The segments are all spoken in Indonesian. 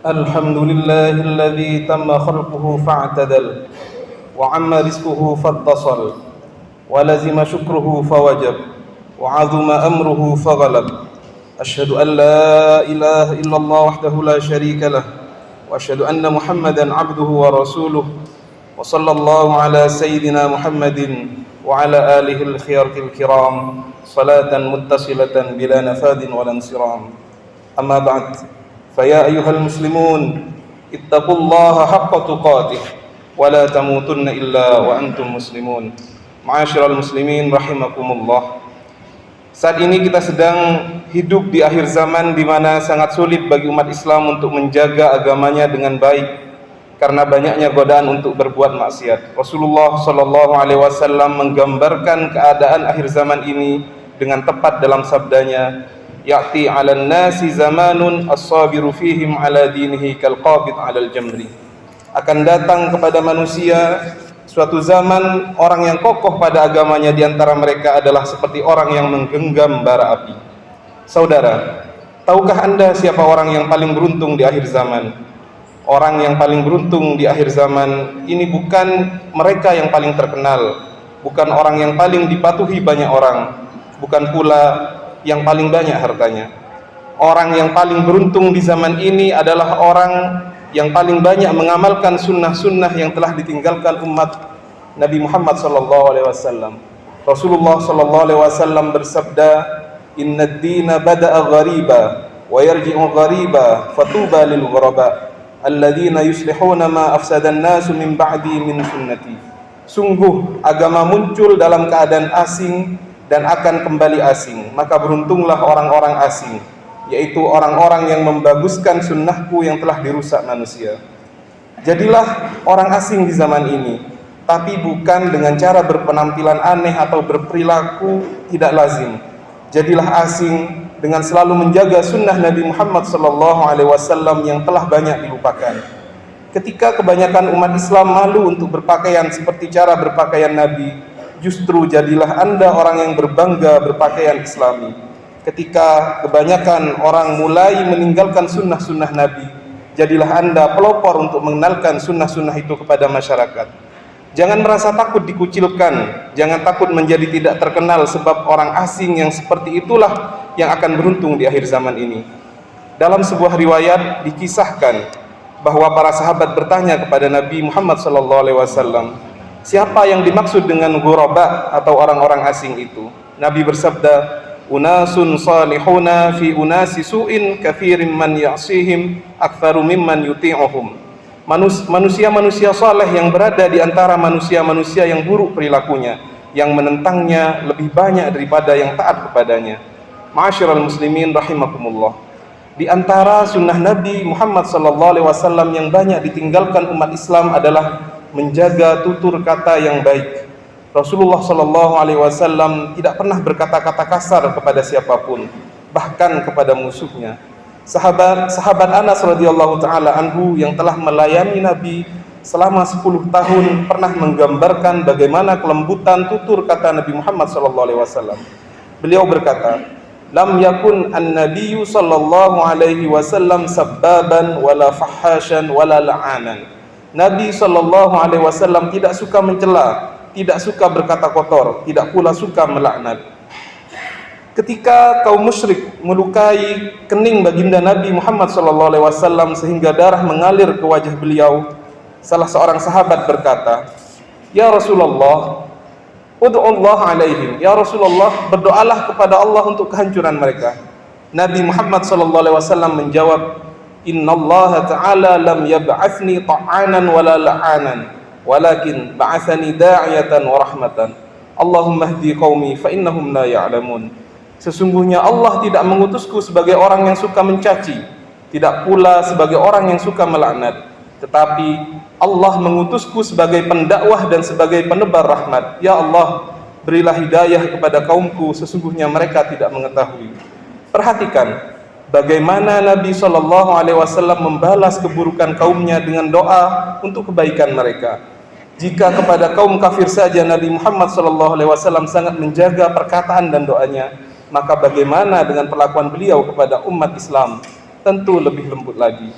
الحمد لله الذي تم خلقه فاعتدل وعم رزقه فاتصل ولزم شكره فوجب وعظم أمره فغلب أشهد أن لا إله إلا الله وحده لا شريك له وأشهد أن محمدا عبده ورسوله وصلى الله على سيدنا محمد وعلى آله الخيار الكرام صلاة متصلة بلا نفاد ولا انصرام أما بعد فيا أيها المسلمون اتقوا الله حق تقاته ولا تموتن إلا وأنتم مسلمون. Ma'asyiral muslimin rahimakumullah. Saat ini kita sedang hidup di akhir zaman di mana sangat sulit bagi umat Islam untuk menjaga agamanya dengan baik karena banyaknya godaan untuk berbuat maksiat. Rasulullah sallallahu alaihi wasallam menggambarkan keadaan akhir zaman ini dengan tepat dalam sabdanya, ya'ti 'alan nasi zamanun as-sabiru fihim 'ala dinihi kal qabid 'alal jamri. Akan datang kepada manusia suatu zaman orang yang kokoh pada agamanya di antara mereka adalah seperti orang yang menggenggam bara api. Saudara, tahukah Anda siapa orang yang paling beruntung di akhir zaman? Orang yang paling beruntung di akhir zaman ini bukan mereka yang paling terkenal, bukan orang yang paling dipatuhi banyak orang, bukan pula yang paling banyak hartanya. Orang yang paling beruntung di zaman ini adalah orang yang paling banyak mengamalkan sunnah-sunnah yang telah ditinggalkan umat Nabi Muhammad SAW. Rasulullah SAW bersabda, "Inna ad-dina bada'a ghariba wa yarji'u ghariba fatuba lil ghuraba alladhina yuslihuna ma afsadan nasu min ba'di min sunnati." Sungguh agama muncul dalam keadaan asing dan akan kembali asing, maka beruntunglah orang-orang asing, yaitu orang-orang yang membaguskan sunnahku yang telah dirusak manusia. Jadilah orang asing di zaman ini, tapi bukan dengan cara berpenampilan aneh atau berperilaku tidak lazim. Jadilah asing dengan selalu menjaga sunnah Nabi Muhammad SAW yang telah banyak dilupakan. Ketika kebanyakan umat Islam malu untuk berpakaian seperti cara berpakaian Nabi, justru jadilah Anda orang yang berbangga berpakaian Islami. Ketika kebanyakan orang mulai meninggalkan sunnah-sunnah Nabi, jadilah Anda pelopor untuk mengenalkan sunnah-sunnah itu kepada masyarakat. Jangan merasa takut dikucilkan, jangan takut menjadi tidak terkenal, sebab orang asing yang seperti itulah yang akan beruntung di akhir zaman ini. Dalam sebuah riwayat dikisahkan bahwa para sahabat bertanya kepada Nabi Muhammad SAW, siapa yang dimaksud dengan ghuraba atau orang-orang asing itu? Nabi bersabda, unasun salihuna fi unasi su'in kathirin man ya'sihim aktsaru mimman yuti'uhum. Manusia-manusia saleh yang berada di antara manusia-manusia yang buruk perilakunya, yang menentangnya lebih banyak daripada yang taat kepadanya. Ma'asyiral muslimin rahimakumullah. Di antara sunnah Nabi Muhammad SAW yang banyak ditinggalkan umat Islam adalah menjaga tutur kata yang baik. Rasulullah SAW tidak pernah berkata-kata kasar kepada siapapun, bahkan kepada musuhnya. Sahabat Anas radhiyallahu taala anhu yang telah melayani Nabi selama 10 tahun pernah menggambarkan bagaimana kelembutan tutur kata Nabi Muhammad SAW. Beliau berkata, "Lam yakun an-nabiyyu sallallahu alaihi wasallam sabbaban wala fahhashan wala la'anan." Nabi SAW tidak suka mencela, tidak suka berkata kotor, tidak pula suka melaknat. Ketika kaum musyrik melukai kening baginda Nabi Muhammad SAW sehingga darah mengalir ke wajah beliau, salah seorang sahabat berkata, "Ya Rasulullah, ud'u Allah alaihim." Ya Rasulullah, berdoalah kepada Allah untuk kehancuran mereka. Nabi Muhammad SAW menjawab, "Innallaha ta'ala lam yab'athni ta'anan wala la'anan, walakin ba'athani da'iyatan wa rahmatan. Allahumma hdi qaumi fa innahum la ya'lamun." Sesungguhnya Allah tidak mengutusku sebagai orang yang suka mencaci, tidak pula sebagai orang yang suka melaknat, tetapi Allah mengutusku sebagai pendakwah dan sebagai penebar rahmat. Ya Allah, berilah hidayah kepada kaumku, sesungguhnya mereka tidak mengetahui. Perhatikan bagaimana Nabi SAW membalas keburukan kaumnya dengan doa untuk kebaikan mereka. Jika kepada kaum kafir saja Nabi Muhammad SAW sangat menjaga perkataan dan doanya, maka bagaimana dengan perlakuan beliau kepada umat Islam? Tentu lebih lembut lagi.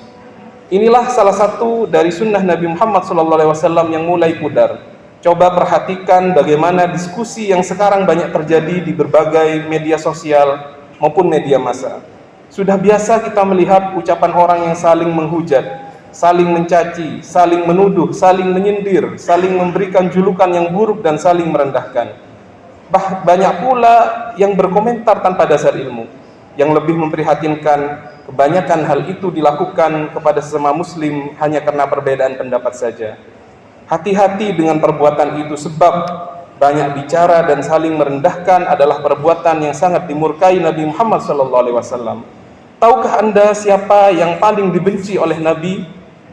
Inilah salah satu dari sunnah Nabi Muhammad SAW yang mulai pudar. Coba perhatikan bagaimana diskusi yang sekarang banyak terjadi di berbagai media sosial maupun media massa. Sudah biasa kita melihat ucapan orang yang saling menghujat, saling mencaci, saling menuduh, saling menyindir, saling memberikan julukan yang buruk dan saling merendahkan. Banyak pula yang berkomentar tanpa dasar ilmu. Yang lebih memprihatinkan, kebanyakan hal itu dilakukan kepada sesama muslim hanya karena perbedaan pendapat saja. Hati-hati dengan perbuatan itu, sebab banyak bicara dan saling merendahkan adalah perbuatan yang sangat dimurkai Nabi Muhammad SAW. Tahukah Anda siapa yang paling dibenci oleh Nabi?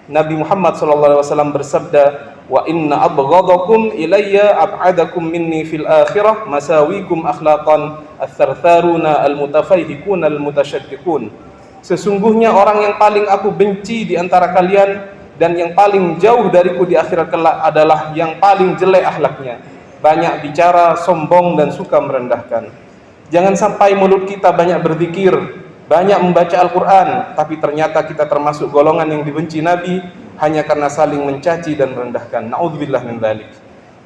Nabi Muhammad SAW bersabda, wa inna abghadakum ilayya ab'adakum minni fil akhirah masawikum akhlaqan ats-tsartsaruna al-mutafayhikun al-mutasyaddiqun. Sesungguhnya orang yang paling aku benci di antara kalian dan yang paling jauh dariku di akhirat kelak adalah yang paling jelek akhlaknya, banyak bicara, sombong dan suka merendahkan. Jangan sampai mulut kita banyak berzikir, banyak membaca Al-Quran, tapi ternyata kita termasuk golongan yang dibenci Nabi hanya karena saling mencaci dan merendahkan. Na'udzubillah min dzalik.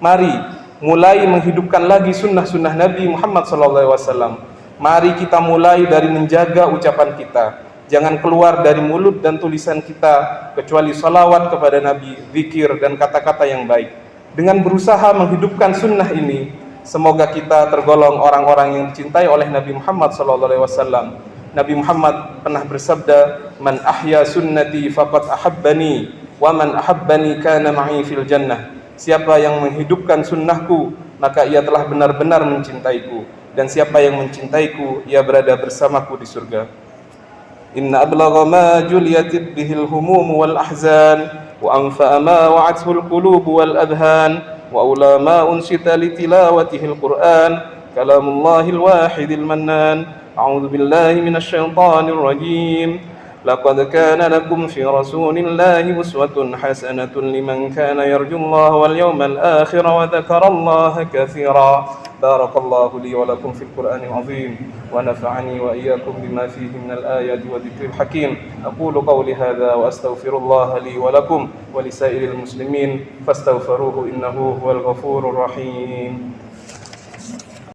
Mari mulai menghidupkan lagi sunnah-sunnah Nabi Muhammad SAW. Mari kita mulai dari menjaga ucapan kita. Jangan keluar dari mulut dan tulisan kita kecuali salawat kepada Nabi, zikir dan kata-kata yang baik. Dengan berusaha menghidupkan sunnah ini, semoga kita tergolong orang-orang yang dicintai oleh Nabi Muhammad SAW. Nabi Muhammad pernah bersabda, man ahya sunnati faqad ahabbani wa man ahabbani kana ma'i fil jannah. Siapa yang menghidupkan sunnahku, maka ia telah benar-benar mencintaiku, dan siapa yang mencintaiku, ia berada bersamaku di surga. Inna ablagha ma juliyat bihil humum wal ahzan wa anfa'a ma wa'athu al qulub wal adhan wa ula ma unsita li tilawatihil Qur'an kalamullahil wahidil mannan. أعوذ بالله من الشيطان الرجيم لقد كان لكم في رسول الله أسوة حسنة لمن كان يرجو الله واليوم الآخر وذكر الله كثيرا بارك الله لي ولكم في القرآن العظيم ونفعني وإياكم بما فيه من الآيات والذكر الحكيم أقول قولي هذا وأستغفر الله لي ولكم ولسائر المسلمين فاستغفروه إنه هو الغفور الرحيم.